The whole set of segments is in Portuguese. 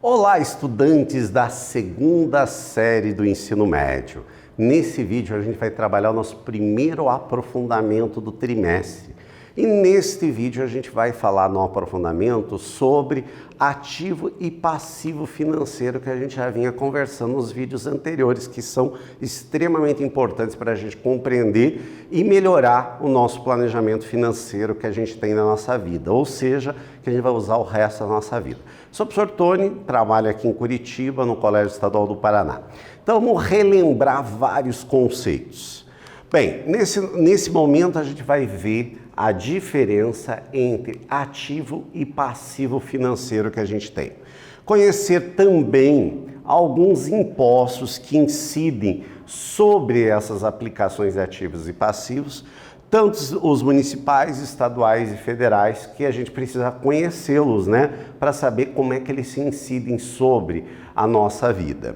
Olá, estudantes da segunda série do ensino médio. Nesse vídeo a gente vai trabalhar o nosso primeiro aprofundamento do trimestre. E neste vídeo a gente vai falar no aprofundamento sobre ativo e passivo financeiro que a gente já vinha conversando nos vídeos anteriores, que são extremamente importantes para a gente compreender e melhorar o nosso planejamento financeiro que a gente tem na nossa vida, ou seja, que a gente vai usar o resto da nossa vida. Sou o professor Tony, trabalho aqui em Curitiba, no Colégio Estadual do Paraná. Então vamos relembrar vários conceitos. Bem, nesse momento a gente vai ver a diferença entre ativo e passivo financeiro que a gente tem. Conhecer também alguns impostos que incidem sobre essas aplicações de ativos e passivos, tanto os municipais, estaduais e federais, que a gente precisa conhecê-los, né, para saber como é que eles se incidem sobre a nossa vida.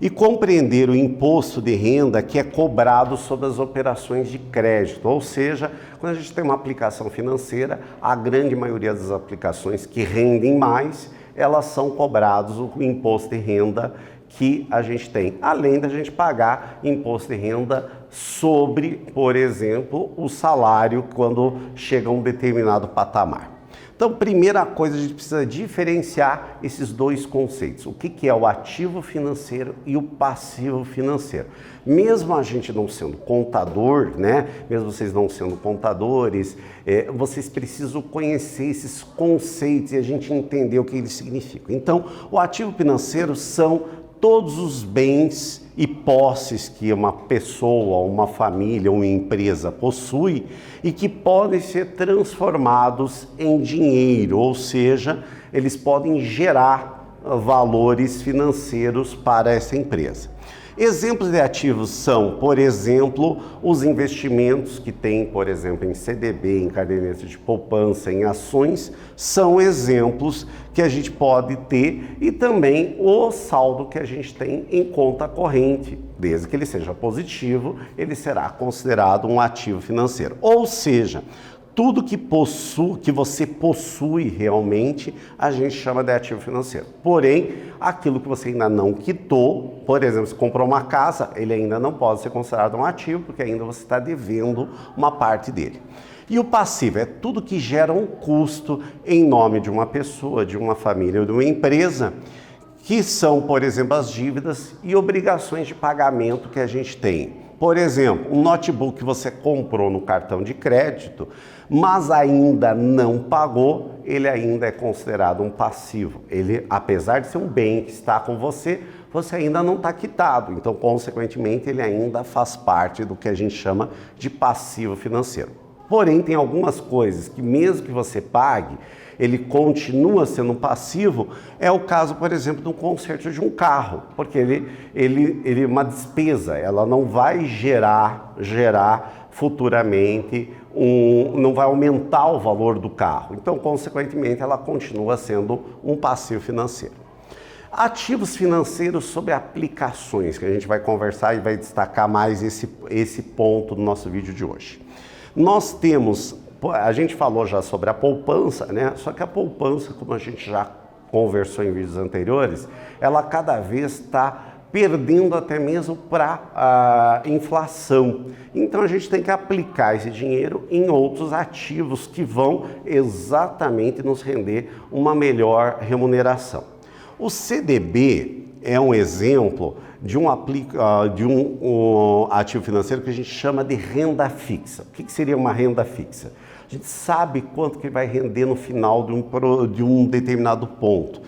E compreender o imposto de renda que é cobrado sobre as operações de crédito, ou seja, quando a gente tem uma aplicação financeira, a grande maioria das aplicações que rendem mais, elas são cobradas o imposto de renda que a gente tem, além da gente pagar imposto de renda sobre, por exemplo, o salário quando chega a um determinado patamar. Então, primeira coisa, a gente precisa diferenciar esses dois conceitos. O que é o ativo financeiro e o passivo financeiro. Mesmo a gente não sendo contador, né? Mesmo vocês não sendo contadores, vocês precisam conhecer esses conceitos e a gente entender o que eles significam. Então, o ativo financeiro são todos os bens e posses que uma pessoa, uma família, uma empresa possui e que podem ser transformados em dinheiro, ou seja, eles podem gerar valores financeiros para essa empresa. Exemplos de ativos são, por exemplo, os investimentos que tem, por exemplo, em CDB, em caderneta de poupança, em ações, são exemplos que a gente pode ter e também o saldo que a gente tem em conta corrente, desde que ele seja positivo, ele será considerado um ativo financeiro. Ou seja, tudo que você possui realmente, a gente chama de ativo financeiro. Porém, aquilo que você ainda não quitou, por exemplo, se comprou uma casa, ele ainda não pode ser considerado um ativo, porque ainda você está devendo uma parte dele. E o passivo é tudo que gera um custo em nome de uma pessoa, de uma família ou de uma empresa, que são, por exemplo, as dívidas e obrigações de pagamento que a gente tem. Por exemplo, um notebook que você comprou no cartão de crédito, mas ainda não pagou, ele ainda é considerado um passivo. Ele, apesar de ser um bem que está com você, você ainda não está quitado. Então, consequentemente, ele ainda faz parte do que a gente chama de passivo financeiro. Porém, tem algumas coisas que mesmo que você pague, ele continua sendo um passivo. É o caso, por exemplo, do conserto de um carro, porque ele é uma despesa, ela não vai gerar futuramente, não vai aumentar o valor do carro. Então, consequentemente, ela continua sendo um passivo financeiro. Ativos financeiros sobre aplicações, que a gente vai conversar e vai destacar mais esse ponto no nosso vídeo de hoje. Nós temos, a gente falou já sobre a poupança, né? Só que a poupança, como a gente já conversou em vídeos anteriores, ela cada vez está perdendo até mesmo para a inflação. Então a gente tem que aplicar esse dinheiro em outros ativos que vão exatamente nos render uma melhor remuneração. O CDB é um exemplo de um ativo financeiro que a gente chama de renda fixa. O que seria uma renda fixa? A gente sabe quanto que vai render no final de um determinado ponto.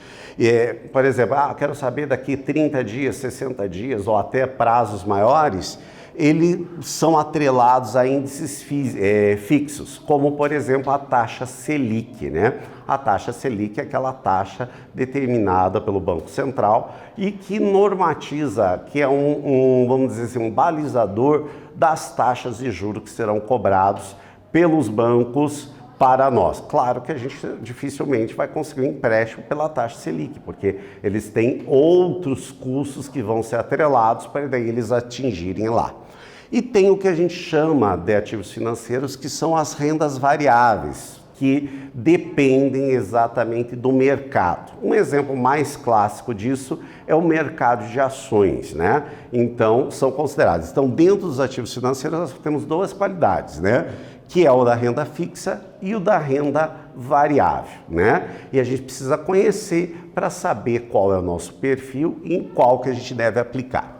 Por exemplo, quero saber daqui 30 dias, 60 dias ou até prazos maiores, eles são atrelados a índices fixos, como por exemplo a taxa Selic, né? A taxa Selic é aquela taxa determinada pelo Banco Central e que normatiza, que é vamos dizer assim, um balizador das taxas de juros que serão cobrados pelos bancos para nós. Claro que a gente dificilmente vai conseguir um empréstimo pela taxa Selic, porque eles têm outros custos que vão ser atrelados para daí eles atingirem lá. E tem o que a gente chama de ativos financeiros, que são as rendas variáveis. que dependem exatamente do mercado. Um exemplo mais clássico disso é o mercado de ações, né? Então, são considerados. Então, dentro dos ativos financeiros, nós temos duas qualidades, né? Que é o da renda fixa e o da renda variável, né? E a gente precisa conhecer para saber qual é o nosso perfil e em qual que a gente deve aplicar.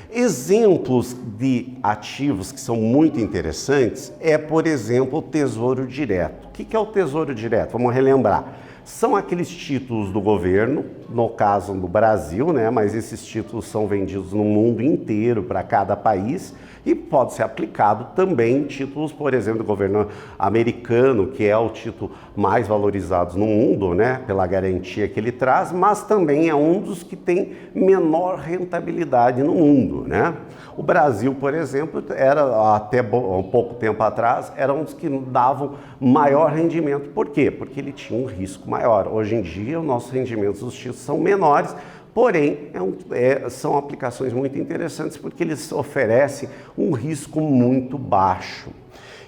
Exemplos de ativos que são muito interessantes é, por exemplo, o Tesouro Direto. O que é o Tesouro Direto? Vamos relembrar. São aqueles títulos do governo, no caso do Brasil, né? Mas esses títulos são vendidos no mundo inteiro para cada país e pode ser aplicado também em títulos, por exemplo, do governo americano, que é o título mais valorizado no mundo, né? Pela garantia que ele traz, mas também é um dos que tem menor rentabilidade no mundo, né? O Brasil, por exemplo, era até um pouco tempo atrás, era um dos que davam maior rendimento. Por quê? Porque ele tinha um risco maior. Hoje em dia, os nossos rendimentos dos títulos são menores, porém, são aplicações muito interessantes porque eles oferecem um risco muito baixo.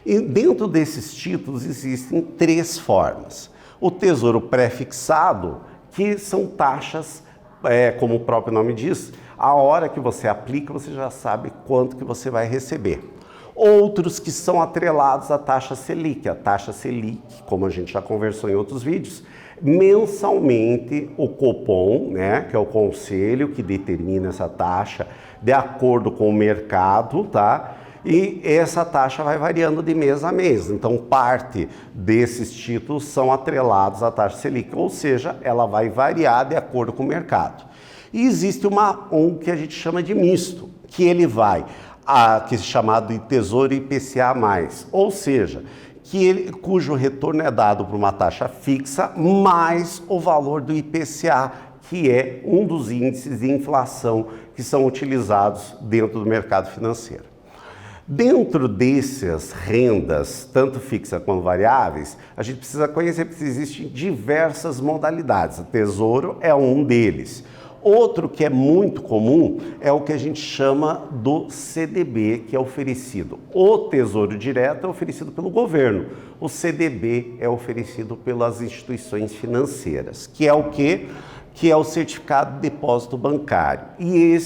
E dentro desses títulos existem três formas. O tesouro pré-fixado, que são taxas, como o próprio nome diz, a hora que você aplica, você já sabe quanto que você vai receber. Outros que são atrelados à taxa Selic. A taxa Selic, como a gente já conversou em outros vídeos, mensalmente o Copom, né, que é o conselho que determina essa taxa de acordo com o mercado, tá? E essa taxa vai variando de mês a mês. Então, parte desses títulos são atrelados à taxa Selic, ou seja, ela vai variar de acordo com o mercado. E existe um que a gente chama de misto, que ele vai, que é chamado de Tesouro IPCA+, ou seja, cujo retorno é dado por uma taxa fixa mais o valor do IPCA, que é um dos índices de inflação que são utilizados dentro do mercado financeiro. Dentro dessas rendas, tanto fixas quanto variáveis, a gente precisa conhecer que existem diversas modalidades. O tesouro é um deles. Outro que é muito comum é o que a gente chama do CDB, que é oferecido. O Tesouro Direto é oferecido pelo governo. O CDB é oferecido pelas instituições financeiras, que é o quê? Que é o Certificado de Depósito Bancário. E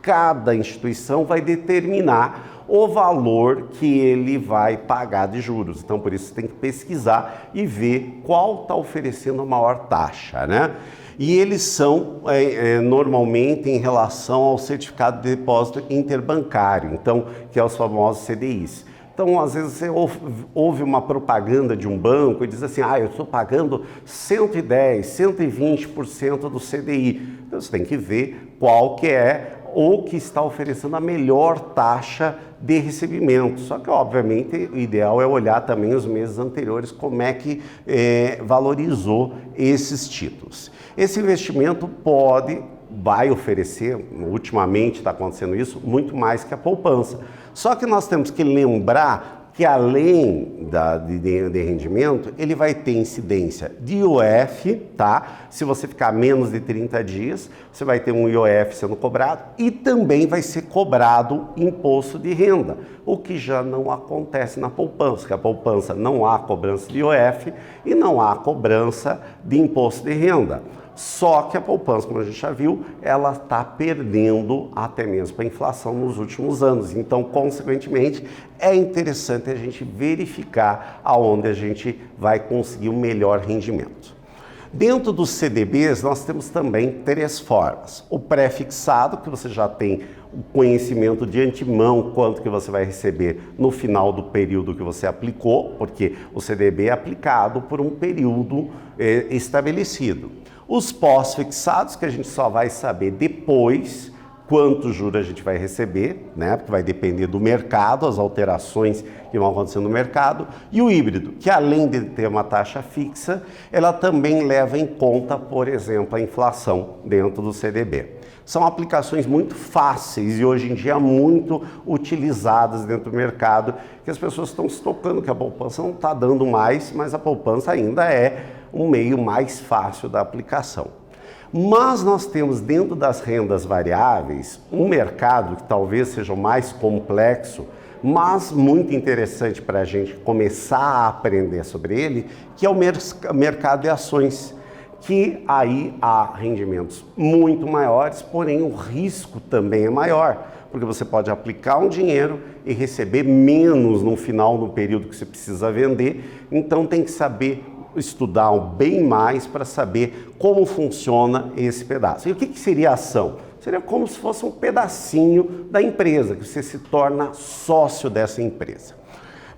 cada instituição vai determinar o valor que ele vai pagar de juros. Então, por isso, você tem que pesquisar e ver qual está oferecendo a maior taxa, né? E eles são normalmente em relação ao certificado de depósito interbancário, então, que é os famosos CDIs. Então, às vezes você ouve uma propaganda de um banco e diz assim, eu estou pagando 110, 120% do CDI. Então, você tem que ver qual que é ou que está oferecendo a melhor taxa de recebimento. Só que, obviamente, o ideal é olhar também os meses anteriores, como é que valorizou esses títulos. Esse investimento vai oferecer, ultimamente está acontecendo isso, muito mais que a poupança. Só que nós temos que lembrar que além de rendimento, ele vai ter incidência de IOF, tá? Se você ficar menos de 30 dias, você vai ter um IOF sendo cobrado e também vai ser cobrado imposto de renda, o que já não acontece na poupança, porque a poupança não há cobrança de IOF e não há cobrança de imposto de renda. Só que a poupança, como a gente já viu, ela está perdendo até mesmo a inflação nos últimos anos. Então, consequentemente, é interessante a gente verificar aonde a gente vai conseguir um melhor rendimento. Dentro dos CDBs, nós temos também três formas. O pré-fixado, que você já tem o conhecimento de antemão quanto que você vai receber no final do período que você aplicou, porque o CDB é aplicado por um período estabelecido. Os pós-fixados, que a gente só vai saber depois quanto juros a gente vai receber, né? Porque vai depender do mercado, as alterações que vão acontecer no mercado. E o híbrido, que além de ter uma taxa fixa, ela também leva em conta, por exemplo, a inflação dentro do CDB. São aplicações muito fáceis e hoje em dia muito utilizadas dentro do mercado, que as pessoas estão se tocando que a poupança não está dando mais, mas a poupança ainda é um meio mais fácil da aplicação. Mas nós temos dentro das rendas variáveis um mercado que talvez seja o mais complexo, mas muito interessante para a gente começar a aprender sobre ele, que é o mercado de ações, que aí há rendimentos muito maiores, porém o risco também é maior, porque você pode aplicar um dinheiro e receber menos no final do período que você precisa vender, então tem que saber estudar bem mais para saber como funciona esse pedaço. E o que seria a ação? Seria como se fosse um pedacinho da empresa, que você se torna sócio dessa empresa.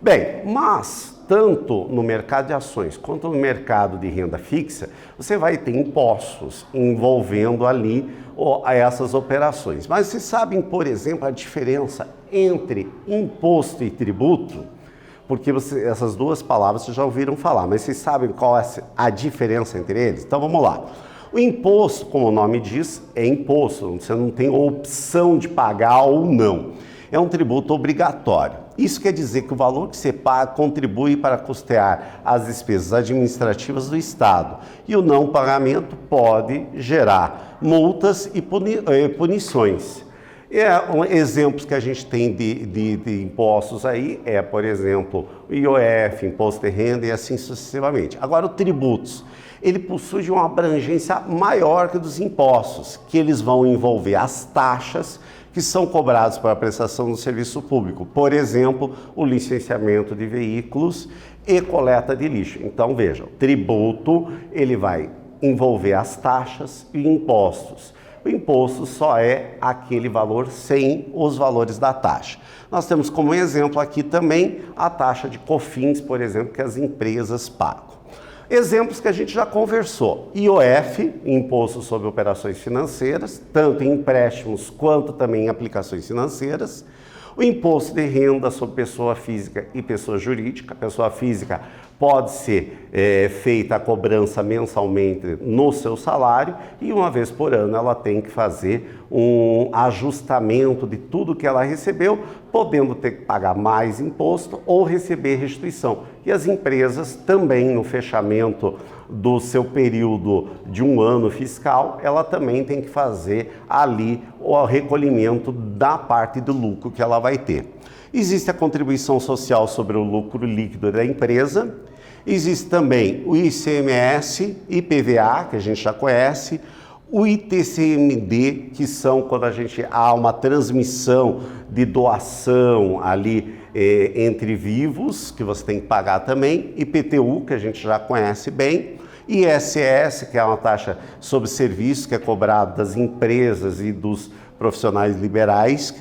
Bem, mas tanto no mercado de ações quanto no mercado de renda fixa, você vai ter impostos envolvendo ali essas operações. Mas vocês sabem, por exemplo, a diferença entre imposto e tributo? Porque essas duas palavras vocês já ouviram falar, mas vocês sabem qual é a diferença entre eles? Então vamos lá. O imposto, como o nome diz, é imposto, você não tem opção de pagar ou não. É um tributo obrigatório. Isso quer dizer que o valor que você paga contribui para custear as despesas administrativas do Estado. E o não pagamento pode gerar multas e punições. Exemplos que a gente tem de impostos aí por exemplo, o IOF, Imposto de Renda e assim sucessivamente. Agora, os tributos, ele possui de uma abrangência maior que dos impostos, que eles vão envolver as taxas que são cobradas para a prestação do serviço público. Por exemplo, o licenciamento de veículos e coleta de lixo. Então, veja, o tributo, ele vai envolver as taxas e impostos. O imposto só é aquele valor sem os valores da taxa. Nós temos como exemplo aqui também a taxa de COFINS, por exemplo, que as empresas pagam. Exemplos que a gente já conversou: IOF, Imposto sobre Operações Financeiras, tanto em empréstimos quanto também em aplicações financeiras. O Imposto de Renda sobre pessoa física e pessoa jurídica. A pessoa física pode ser feita a cobrança mensalmente no seu salário e uma vez por ano ela tem que fazer um ajustamento de tudo que ela recebeu, podendo ter que pagar mais imposto ou receber restituição. E as empresas também, no fechamento do seu período de um ano fiscal, ela também tem que fazer ali o recolhimento da parte do lucro que ela vai ter. Existe a contribuição social sobre o lucro líquido da empresa, existe também o ICMS, IPVA, que a gente já conhece, o ITCMD, que são quando há uma transmissão de doação ali entre vivos, que você tem que pagar também, IPTU, que a gente já conhece bem, ISS, que é uma taxa sobre serviços que é cobrada das empresas e dos profissionais liberais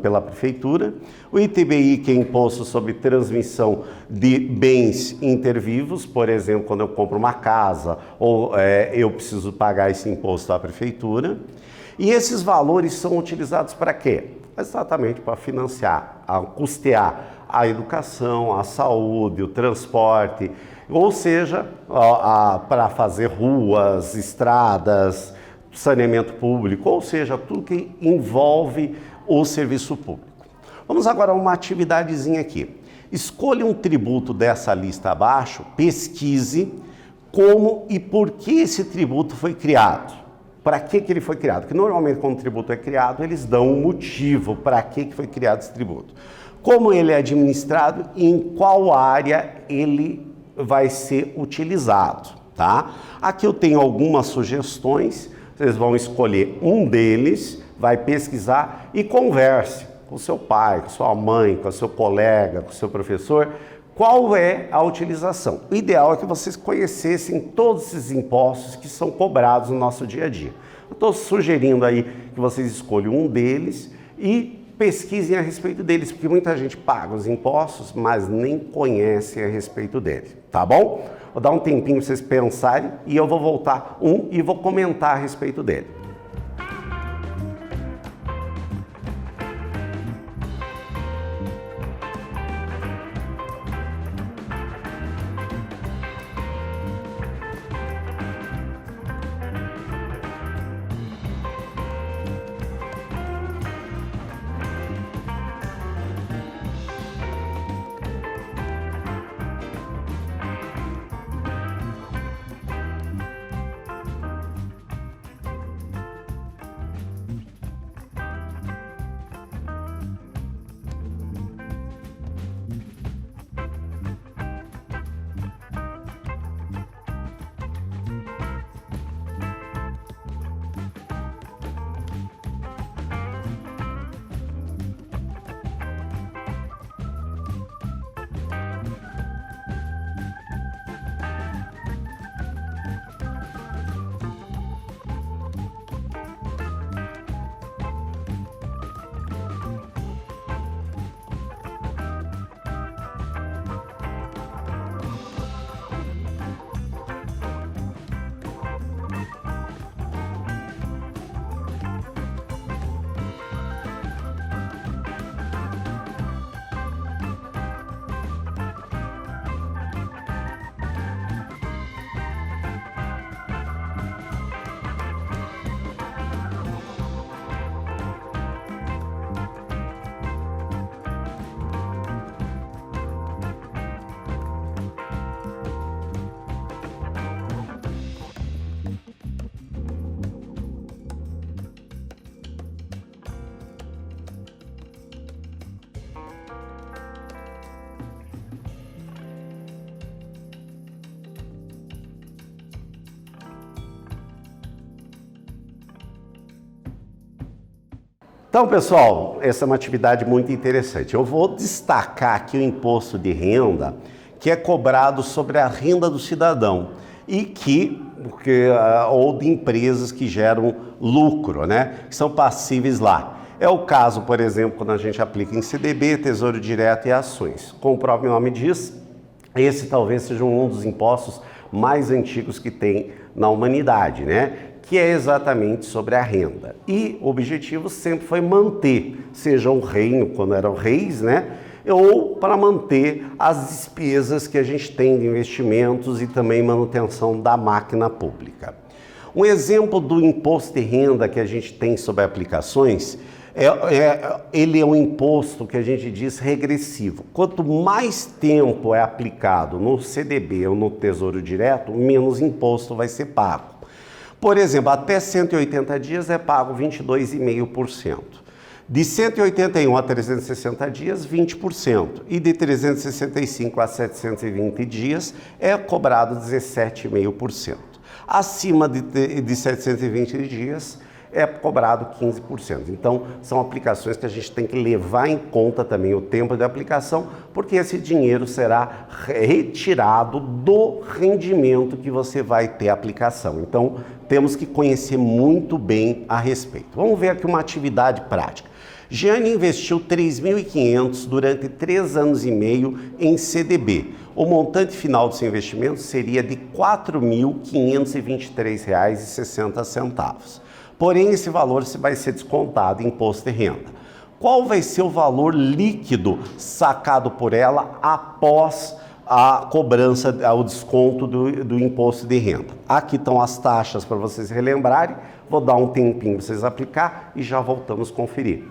pela prefeitura, o ITBI, que é imposto sobre transmissão de bens intervivos, por exemplo, quando eu compro uma casa ou eu preciso pagar esse imposto à prefeitura. E esses valores são utilizados para quê? Exatamente para financiar, custear a educação, a saúde, o transporte, ou seja, para fazer ruas, estradas, saneamento público, ou seja, tudo que envolve o serviço público. Vamos agora a uma atividadezinha aqui. Escolha um tributo dessa lista abaixo, pesquise como e por que esse tributo foi criado. Para que ele foi criado? Porque normalmente quando o tributo é criado, eles dão um motivo para que foi criado esse tributo. Como ele é administrado e em qual área ele vai ser utilizado, tá? Aqui eu tenho algumas sugestões. Vocês vão escolher um deles, vai pesquisar e converse com seu pai, com sua mãe, com seu colega, com seu professor, qual é a utilização. O ideal é que vocês conhecessem todos esses impostos que são cobrados no nosso dia a dia. Eu estou sugerindo aí que vocês escolham um deles e pesquisem a respeito deles, porque muita gente paga os impostos, mas nem conhece a respeito deles, tá bom? Vou dar um tempinho para vocês pensarem e eu vou voltar e vou comentar a respeito dele. Então, pessoal, essa é uma atividade muito interessante. Eu vou destacar aqui o imposto de renda que é cobrado sobre a renda do cidadão ou de empresas que geram lucro, né? Que são passíveis lá. É o caso, por exemplo, quando a gente aplica em CDB, Tesouro Direto e ações. Como o próprio nome diz, esse talvez seja um dos impostos mais antigos que tem na humanidade, né? Que é exatamente sobre a renda. E o objetivo sempre foi manter, seja o reino, quando eram reis, né? Ou para manter as despesas que a gente tem de investimentos e também manutenção da máquina pública. Um exemplo do imposto de renda que a gente tem sobre aplicações, ele é um imposto que a gente diz regressivo. Quanto mais tempo é aplicado no CDB ou no Tesouro Direto, menos imposto vai ser pago. Por exemplo, até 180 dias é pago 22,5%. De 181 a 360 dias, 20%. E de 365 a 720 dias é cobrado 17,5%. Acima de 720 dias é cobrado 15%. Então, são aplicações que a gente tem que levar em conta também o tempo de aplicação, porque esse dinheiro será retirado do rendimento que você vai ter a aplicação. Então, temos que conhecer muito bem a respeito. Vamos ver aqui uma atividade prática. Jeane investiu 3.500 durante 3 anos e meio em CDB. O montante final do seu investimento seria de R$ 4.523,60. Porém, esse valor vai ser descontado em imposto de renda. Qual vai ser o valor líquido sacado por ela após a cobrança, o desconto do imposto de renda? Aqui estão as taxas para vocês relembrarem. Vou dar um tempinho para vocês aplicar e já voltamos a conferir.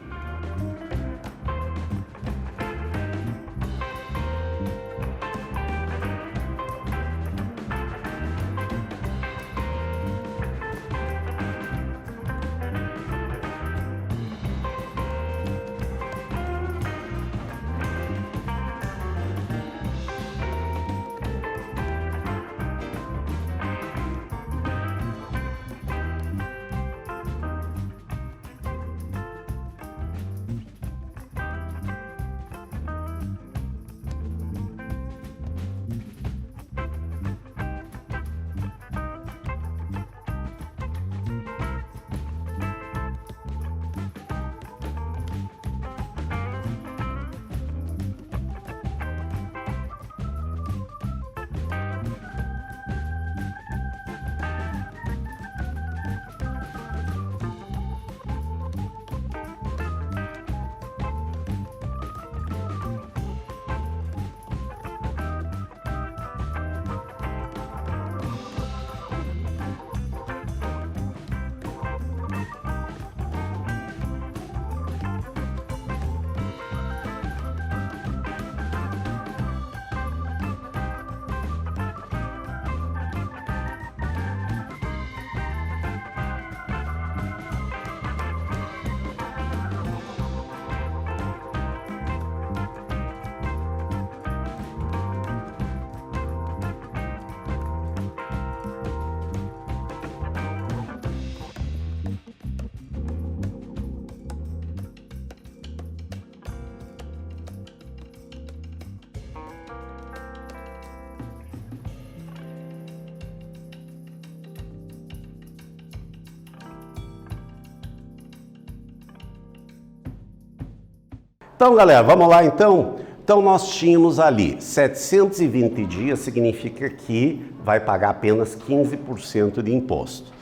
Então, galera, vamos lá então? Então, nós tínhamos ali 720 dias, significa que vai pagar apenas 15% de imposto.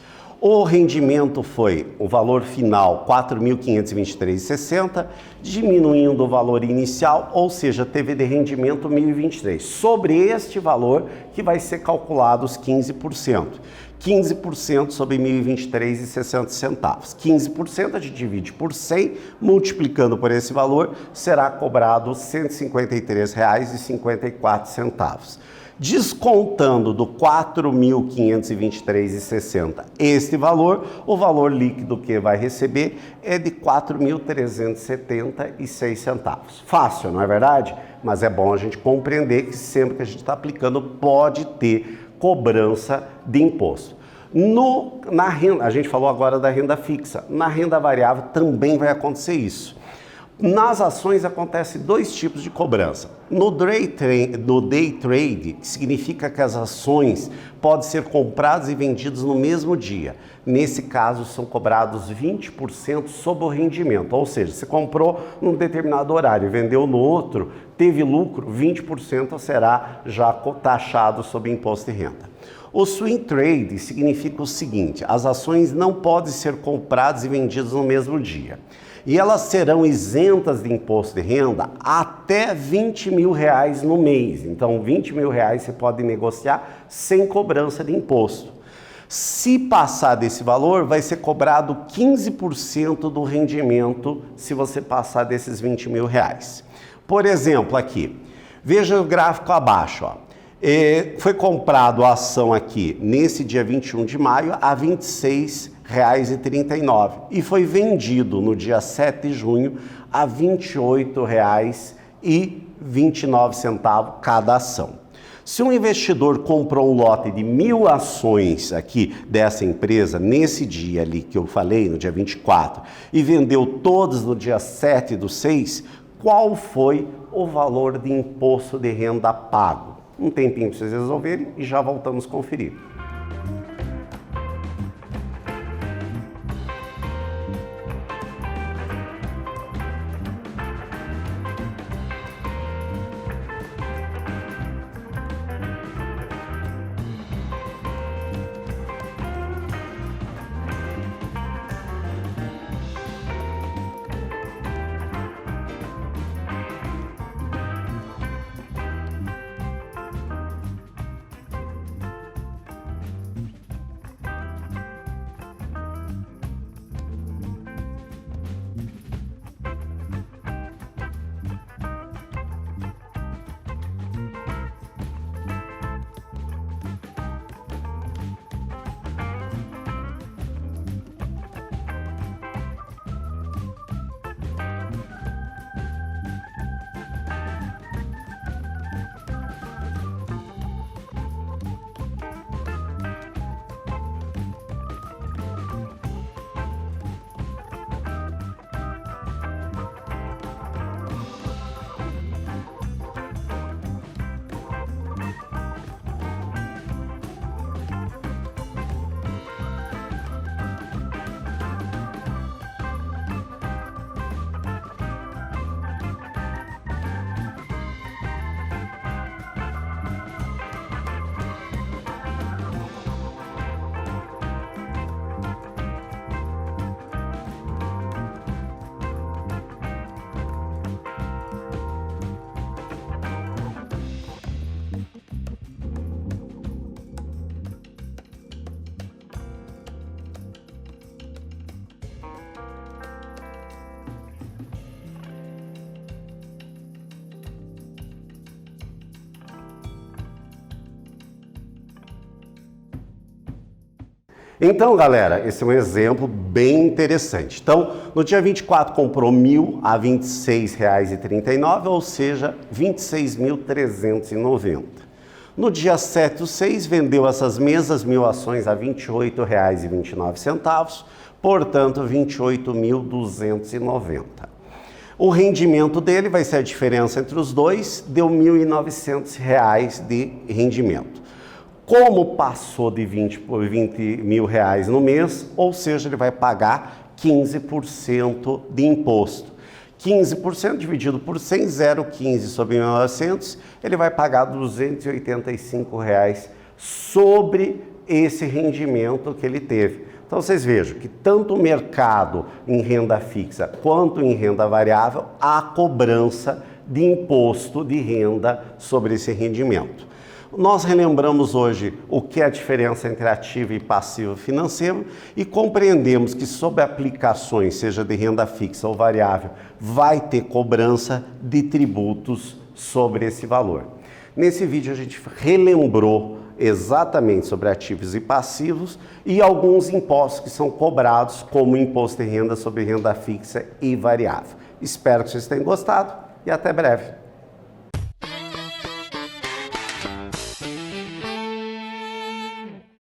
O rendimento foi o valor final R$ 4.523,60, diminuindo o valor inicial, ou seja, teve de rendimento 1.023. Sobre este valor que vai ser calculado os 15%. 15% sobre 1.023,60. 15% a gente divide por 100, multiplicando por esse valor, será cobrado R$ 153,54. Descontando do 4.523,60 este valor, o valor líquido que vai receber é de R$ 4.376. Fácil, não é verdade? Mas é bom a gente compreender que sempre que a gente está aplicando pode ter cobrança de imposto. Na renda, a gente falou agora da renda fixa, na renda variável também vai acontecer isso. Nas ações acontecem dois tipos de cobrança. No day trade, que significa que as ações podem ser compradas e vendidas no mesmo dia. Nesse caso, são cobrados 20% sobre o rendimento. Ou seja, você comprou num determinado horário e vendeu no outro, teve lucro, 20% será já taxado sob imposto de renda. O swing trade significa o seguinte: as ações não podem ser compradas e vendidas no mesmo dia. E elas serão isentas de imposto de renda até R$20 mil no mês. Então, R$20 mil você pode negociar sem cobrança de imposto. Se passar desse valor, vai ser cobrado 15% do rendimento se você passar desses R$20 mil. Por exemplo, aqui, veja o gráfico abaixo, ó. Foi comprado a ação aqui nesse dia 21 de maio a R$ 26,39 e foi vendido no dia 7 de junho a R$ 28,29 cada ação. Se um investidor comprou um lote de 1.000 ações aqui dessa empresa nesse dia ali que eu falei, no dia 24, e vendeu todas no dia 7/6, qual foi o valor de imposto de renda pago? Um tempinho para vocês resolverem e já voltamos a conferir. Então, galera, esse é um exemplo bem interessante. Então, no dia 24 comprou 1.000 a R$ 26,39, ou seja, R$ 26.390. No dia 7/6, vendeu essas mesmas 1.000 ações a R$ 28,29, portanto, R$ 28.290. O rendimento dele vai ser a diferença entre os dois, deu R$ 1.900 de rendimento. Como passou de 20 mil reais no mês, ou seja, ele vai pagar 15% de imposto. 15% dividido por 100, 0,15 sobre 1.900, ele vai pagar R$ 285 sobre esse rendimento que ele teve. Então vocês vejam que tanto o mercado em renda fixa quanto em renda variável, há cobrança de imposto de renda sobre esse rendimento. Nós relembramos hoje o que é a diferença entre ativo e passivo financeiro e compreendemos que sob aplicações, seja de renda fixa ou variável, vai ter cobrança de tributos sobre esse valor. Nesse vídeo a gente relembrou exatamente sobre ativos e passivos e alguns impostos que são cobrados, como o imposto de renda sobre renda fixa e variável. Espero que vocês tenham gostado e até breve.